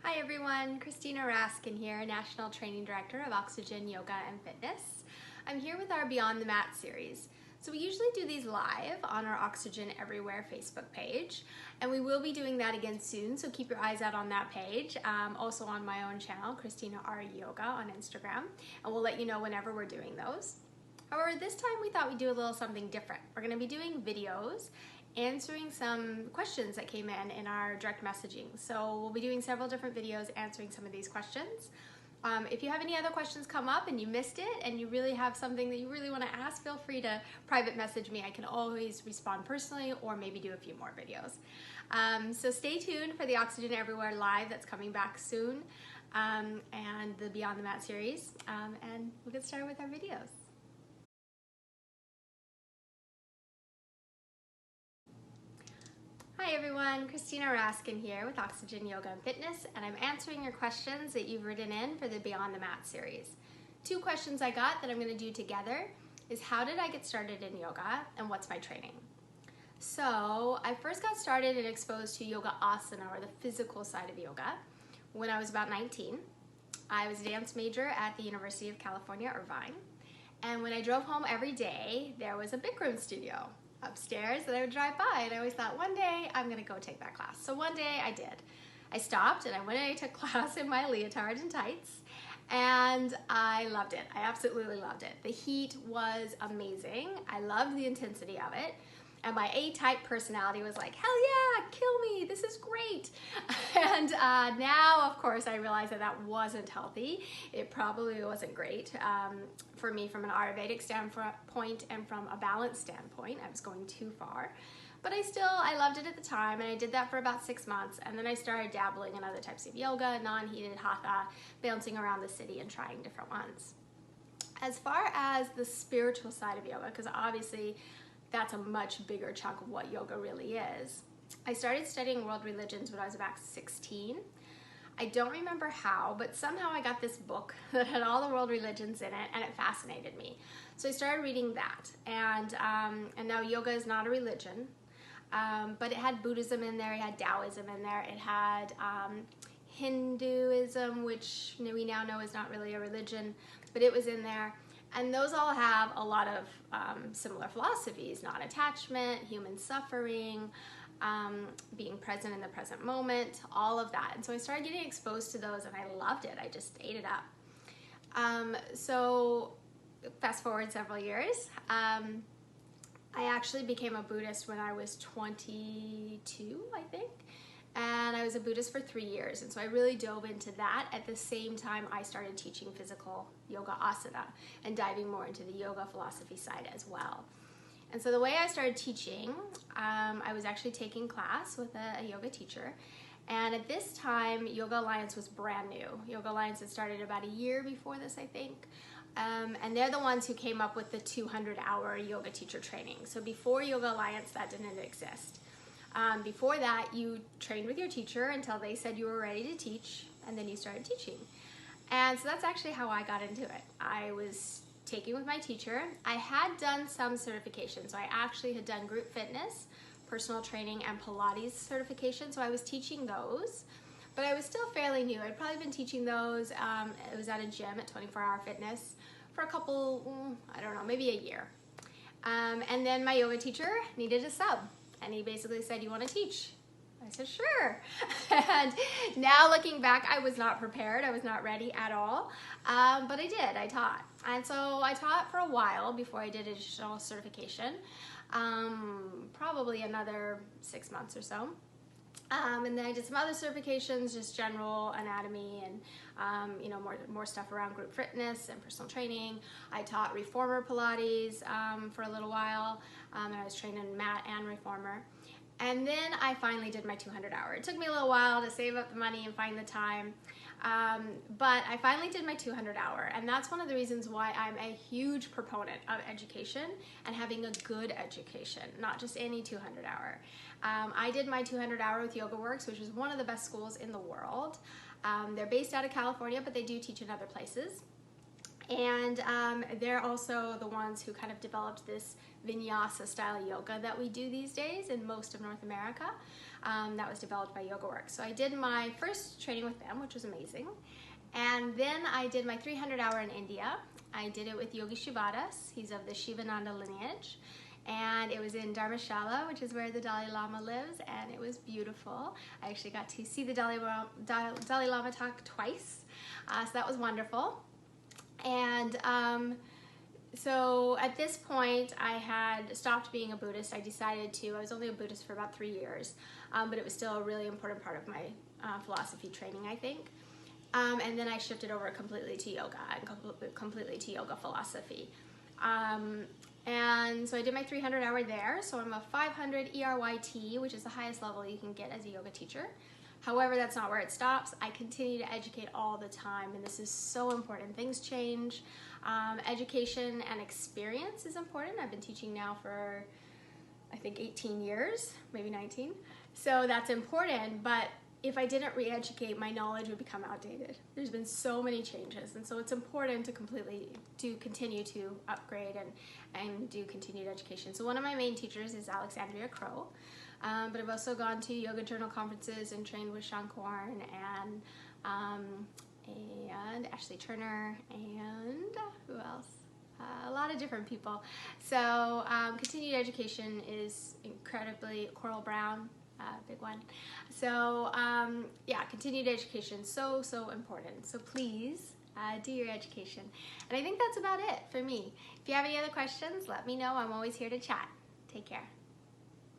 Hi everyone, Christina Raskin here, National Training Director of Oxygen Yoga and Fitness. I'm here with our Beyond the Mat series. So we usually do these live on our Oxygen Everywhere Facebook page, and we will be doing that again soon, so keep your eyes out on that page. Also on my own channel, Christina R Yoga on Instagram, and we'll let you know whenever we're doing those. However, this time we thought we'd do a little something different. We're going to be doing videos answering some questions that came in our direct messaging. So we'll be doing several different videos answering some of these questions. If you have any other questions come up and you missed it and you really have something that you really want to ask, feel free to private message me. I can always respond personally or maybe do a few more videos. So stay tuned for the Oxygen Everywhere Live that's coming back soon, and the Beyond the Mat series, and we'll get started with our videos. Hi everyone, Christina Raskin here with Oxygen Yoga and Fitness, and I'm answering your questions that you've written in for the Beyond the Mat series. Two questions I got that I'm going to do together is how did I get started in yoga and what's my training? So I first got started and exposed to yoga asana, or the physical side of yoga, when I was about 19. I was a dance major at the University of California, Irvine, and when I drove home every day, there was a Bikram studio upstairs that I would drive by, and I always thought one day I'm gonna go take that class. So one day I did. I stopped and I went and I took class in my leotard and tights, and I loved it. I absolutely loved it. The heat was amazing. I loved the intensity of it. And my A-type personality was like, hell yeah, kill me, this is great. And now, of course, I realize that that wasn't healthy. It probably wasn't great for me from an Ayurvedic standpoint and from a balance standpoint. I was going too far. But I loved it at the time, and I did that for about 6 months. And then I started dabbling in other types of yoga, non-heated hatha, bouncing around the city and trying different ones. As far as the spiritual side of yoga, because obviously, that's a much bigger chunk of what yoga really is. I started studying world religions when I was about 16. I don't remember how, but somehow I got this book that had all the world religions in it, and it fascinated me. So I started reading that, and now yoga is not a religion, but it had Buddhism in there, it had Taoism in there, it had Hinduism, which we now know is not really a religion, but it was in there. And those all have a lot of similar philosophies: non-attachment, human suffering, being present in the present moment, all of that. And so I started getting exposed to those, and I loved it. I just ate it up. So fast forward several years, I actually became a Buddhist when I was 22, I think. And I was a Buddhist for 3 years, and so I really dove into that at the same time I started teaching physical yoga asana and diving more into the yoga philosophy side as well. And so the way I started teaching, I was actually taking class with a yoga teacher, and at this time Yoga Alliance was brand new. Yoga Alliance had started about a year before this, I think. And they're the ones who came up with the 200-hour yoga teacher training. So before Yoga Alliance, that didn't exist. Before that, you trained with your teacher until they said you were ready to teach, and then you started teaching. And so that's actually how I got into it. I was taking with my teacher. I had done some certifications. So I actually had done group fitness, personal training, and Pilates certification. So I was teaching those, but I was still fairly new. I'd probably been teaching those. It was at a gym at 24 Hour Fitness for a couple, I don't know, maybe a year. And then my yoga teacher needed a sub. And he basically said, you want to teach? I said, sure. And now looking back, I was not prepared. I was not ready at all. But I did. I taught. And so I taught for a while before I did additional certification. Probably another 6 months or so. And then I did some other certifications, just general anatomy and more stuff around group fitness and personal training. I taught reformer Pilates for a little while, and I was trained in mat and reformer. And then I finally did my 200-hour. It took me a little while to save up the money and find the time, but I finally did my 200-hour, and that's one of the reasons why I'm a huge proponent of education and having a good education, not just any 200-hour. I did my 200-hour with YogaWorks, which is one of the best schools in the world. They're based out of California, but they do teach in other places. And they're also the ones who kind of developed this vinyasa style yoga that we do these days in most of North America. that was developed by YogaWorks. So I did my first training with them, which was amazing. And then I did my 300-hour in India. I did it with Yogi Shivadas. He's of the Shivananda lineage. And it was in Dharamshala, which is where the Dalai Lama lives, and it was beautiful. I actually got to see the Dalai Lama talk twice, so that was wonderful. And so at this point, I had stopped being a Buddhist. I was only a Buddhist for about 3 years, but it was still a really important part of my philosophy training, I think. And then I shifted over completely to yoga and completely to yoga philosophy. And so I did my 300-hour there. So I'm a 500 ERYT, which is the highest level you can get as a yoga teacher. However, that's not where it stops. I continue to educate all the time, and this is so important. Things change. Education and experience is important. I've been teaching now for, I think, 18 years, maybe 19. So that's important, but if I didn't re-educate, my knowledge would become outdated. There's been so many changes, and so it's important to continue to upgrade and do continued education. So one of my main teachers is Alexandria Crow, but I've also gone to yoga journal conferences and trained with Sean Korn and Ashley Turner and who else? A lot of different people. So continued education is incredibly, Coral Brown, big one. So yeah, continued education, so important. So please do your education. And I think that's about it for me. If you have any other questions, let me know. I'm always here to chat. Take care.